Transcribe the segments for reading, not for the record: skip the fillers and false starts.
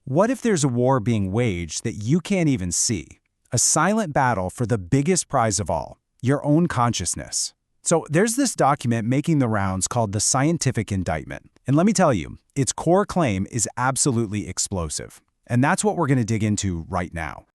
What if there's a war being waged that you can't even see? A silent battle for the biggest prize of all, your own consciousness. So there's this document making the rounds called the Scientific Indictment. And let me tell you, its core claim is absolutely explosive. And that's what we're going to dig into right now.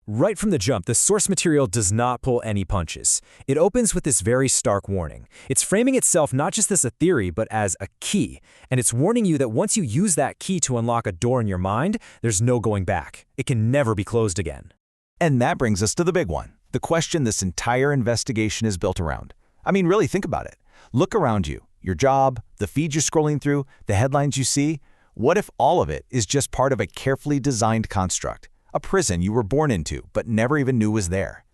Right from the jump, the source material does not pull any punches. It opens with this very stark warning. It's framing itself not just as a theory, but as a key. And it's warning you that once you use that key to unlock a door in your mind, there's no going back. It can never be closed again. And that brings us to the big one, the question this entire investigation is built around. I mean, really think about it. Look around you, your job, the feeds you're scrolling through, the headlines you see. What if all of it is just part of a carefully designed construct? A prison you were born into, but never even knew was there.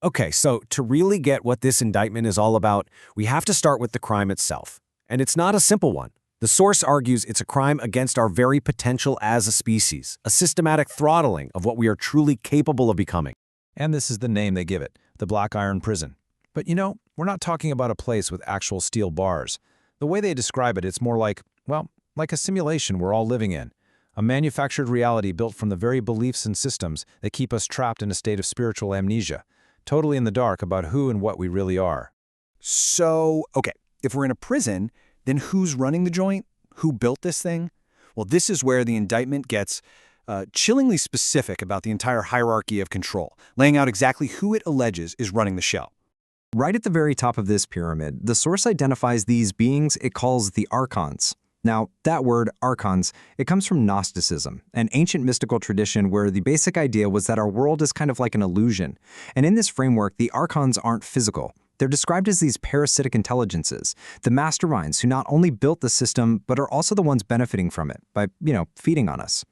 Okay, so to really get what this indictment is all about, we have to start with the crime itself. And it's not a simple one. The source argues it's a crime against our very potential as a species, a systematic throttling of what we are truly capable of becoming. And this is the name they give it, the Black Iron Prison. But you know, we're not talking about a place with actual steel bars. The way they describe it, it's more like, well, like a simulation we're all living in. A manufactured reality built from the very beliefs and systems that keep us trapped in a state of spiritual amnesia, totally in the dark about who and what we really are. So, okay, if we're in a prison, then who's running the joint? Who built this thing? Well, this is where the indictment gets chillingly specific about the entire hierarchy of control, laying out exactly who it alleges is running the show. Right at the very top of this pyramid, the source identifies these beings it calls the Archons. Now, that word, Archons, it comes from Gnosticism, an ancient mystical tradition where the basic idea was that our world is kind of like an illusion. And in this framework, the Archons aren't physical. They're described as these parasitic intelligences, the masterminds who not only built the system, but are also the ones benefiting from it by, feeding on us.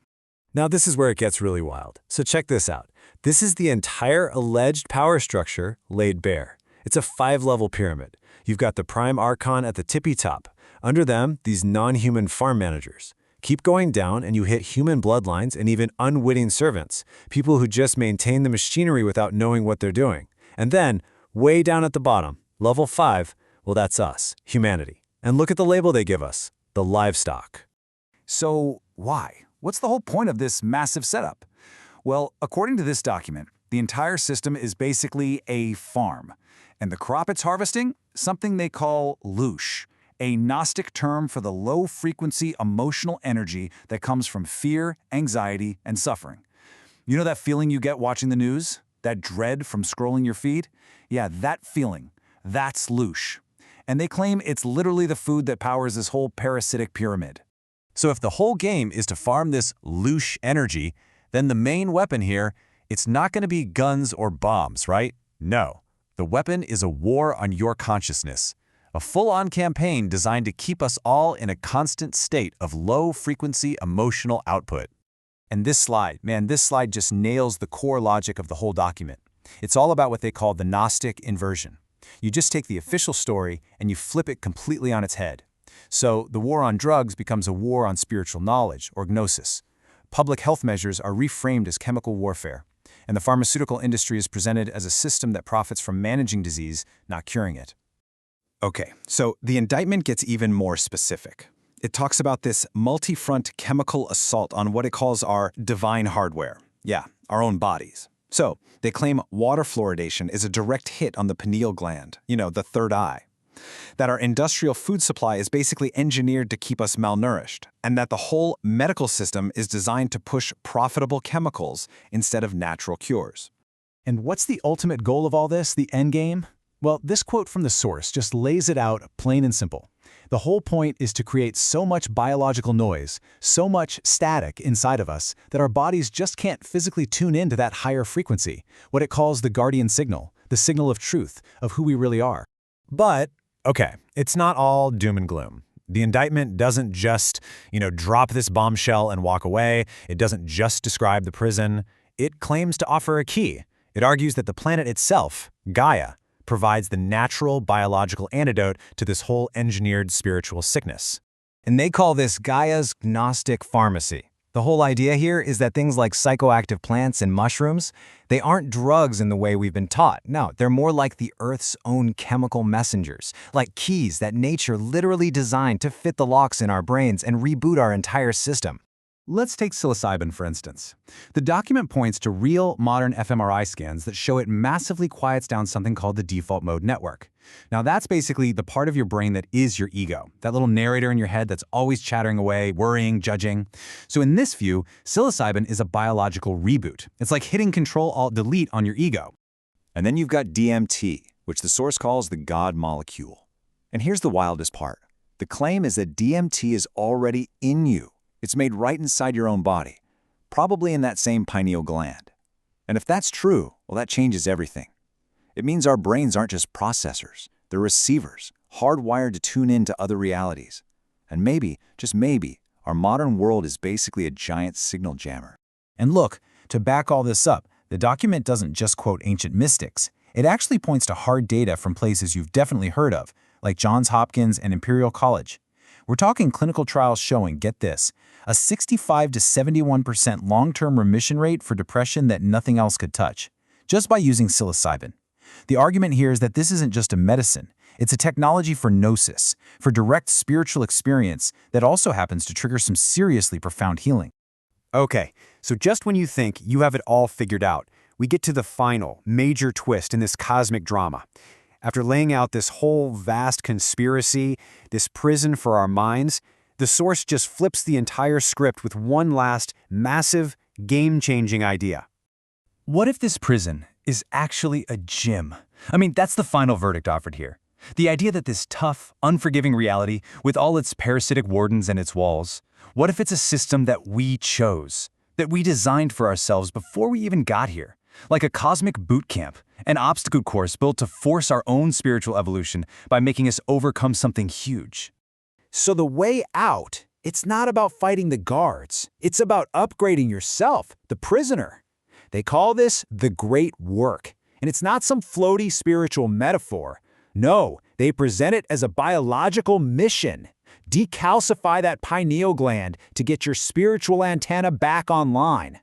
Now this is where it gets really wild. So check this out. This is the entire alleged power structure laid bare. It's a 5-level pyramid. You've got the prime archon at the tippy top. Under them, these non-human farm managers. Keep going down and you hit human bloodlines and even unwitting servants, people who just maintain the machinery without knowing what they're doing. And then, way down at the bottom, level 5, well that's us, humanity. And look at the label they give us, the livestock. So why? What's the whole point of this massive setup? Well, according to this document, the entire system is basically a farm. And the crop it's harvesting? Something they call Loosh, a Gnostic term for the low-frequency emotional energy that comes from fear, anxiety, and suffering. You know that feeling you get watching the news? That dread from scrolling your feed? Yeah, that feeling. That's Loosh. And they claim it's literally the food that powers this whole parasitic pyramid. So if the whole game is to farm this Loosh energy, then the main weapon here, it's not going to be guns or bombs, right? No. The weapon is a war on your consciousness. A full-on campaign designed to keep us all in a constant state of low-frequency emotional output. And this slide just nails the core logic of the whole document. It's all about what they call the Gnostic inversion. You just take the official story and you flip it completely on its head. So the war on drugs becomes a war on spiritual knowledge, or gnosis. Public health measures are reframed as chemical warfare. And the pharmaceutical industry is presented as a system that profits from managing disease, not curing it. Okay, so the indictment gets even more specific. It talks about this multi-front chemical assault on what it calls our divine hardware. Yeah, our own bodies. So they claim water fluoridation is a direct hit on the pineal gland, the third eye. That our industrial food supply is basically engineered to keep us malnourished, and that the whole medical system is designed to push profitable chemicals instead of natural cures. And what's the ultimate goal of all this, the end game? Well, this quote from the source just lays it out plain and simple. The whole point is to create so much biological noise, so much static inside of us, that our bodies just can't physically tune into that higher frequency, what it calls the guardian signal, the signal of truth, of who we really are. But okay, it's not all doom and gloom. The indictment doesn't just, drop this bombshell and walk away. It doesn't just describe the prison. It claims to offer a key. It argues that the planet itself, Gaia, provides the natural biological antidote to this whole engineered spiritual sickness. And they call this Gaia's Gnostic pharmacy. The whole idea here is that things like psychoactive plants and mushrooms, they aren't drugs in the way we've been taught. No, they're more like the Earth's own chemical messengers, like keys that nature literally designed to fit the locks in our brains and reboot our entire system. Let's take psilocybin, for instance. The document points to real, modern fMRI scans that show it massively quiets down something called the default mode network. Now, that's basically the part of your brain that is your ego, that little narrator in your head that's always chattering away, worrying, judging. So in this view, psilocybin is a biological reboot. It's like hitting Control-Alt-Delete on your ego. And then you've got DMT, which the source calls the God molecule. And here's the wildest part. The claim is that DMT is already in you. It's made right inside your own body, probably in that same pineal gland. And if that's true, well, that changes everything. It means our brains aren't just processors. They're receivers, hardwired to tune in to other realities. And maybe, just maybe, our modern world is basically a giant signal jammer. And look, to back all this up, the document doesn't just quote ancient mystics. It actually points to hard data from places you've definitely heard of, like Johns Hopkins and Imperial College. We're talking clinical trials showing, get this, a 65 to 71% long-term remission rate for depression that nothing else could touch, just by using psilocybin. The argument here is that this isn't just a medicine. It's a technology for gnosis, for direct spiritual experience that also happens to trigger some seriously profound healing. Okay, so just when you think you have it all figured out, we get to the final, major twist in this cosmic drama. After laying out this whole vast conspiracy, this prison for our minds, the source just flips the entire script with one last, massive, game-changing idea. What if this prison is actually a gym? I mean, that's the final verdict offered here. The idea that this tough, unforgiving reality, with all its parasitic wardens and its walls, what if it's a system that we chose, that we designed for ourselves before we even got here? Like a cosmic boot camp, an obstacle course built to force our own spiritual evolution by making us overcome something huge. So the way out, it's not about fighting the guards. It's about upgrading yourself, the prisoner. They call this the Great Work, and it's not some floaty spiritual metaphor. No, they present it as a biological mission. De-calcify that pineal gland to get your spiritual antenna back online.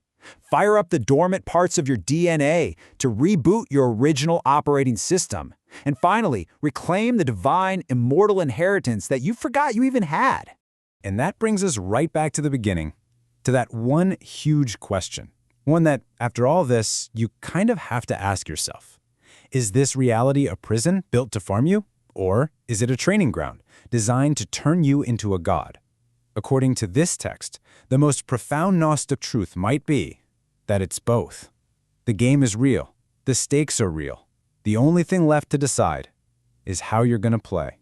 Fire up the dormant parts of your DNA to reboot your original operating system. And finally, reclaim the divine, immortal inheritance that you forgot you even had. And that brings us right back to the beginning, to that one huge question. One that, after all this, you kind of have to ask yourself. Is this reality a prison built to farm you? Or is it a training ground designed to turn you into a god? According to this text, the most profound Gnostic truth might be that it's both. The game is real. The stakes are real. The only thing left to decide is how you're going to play.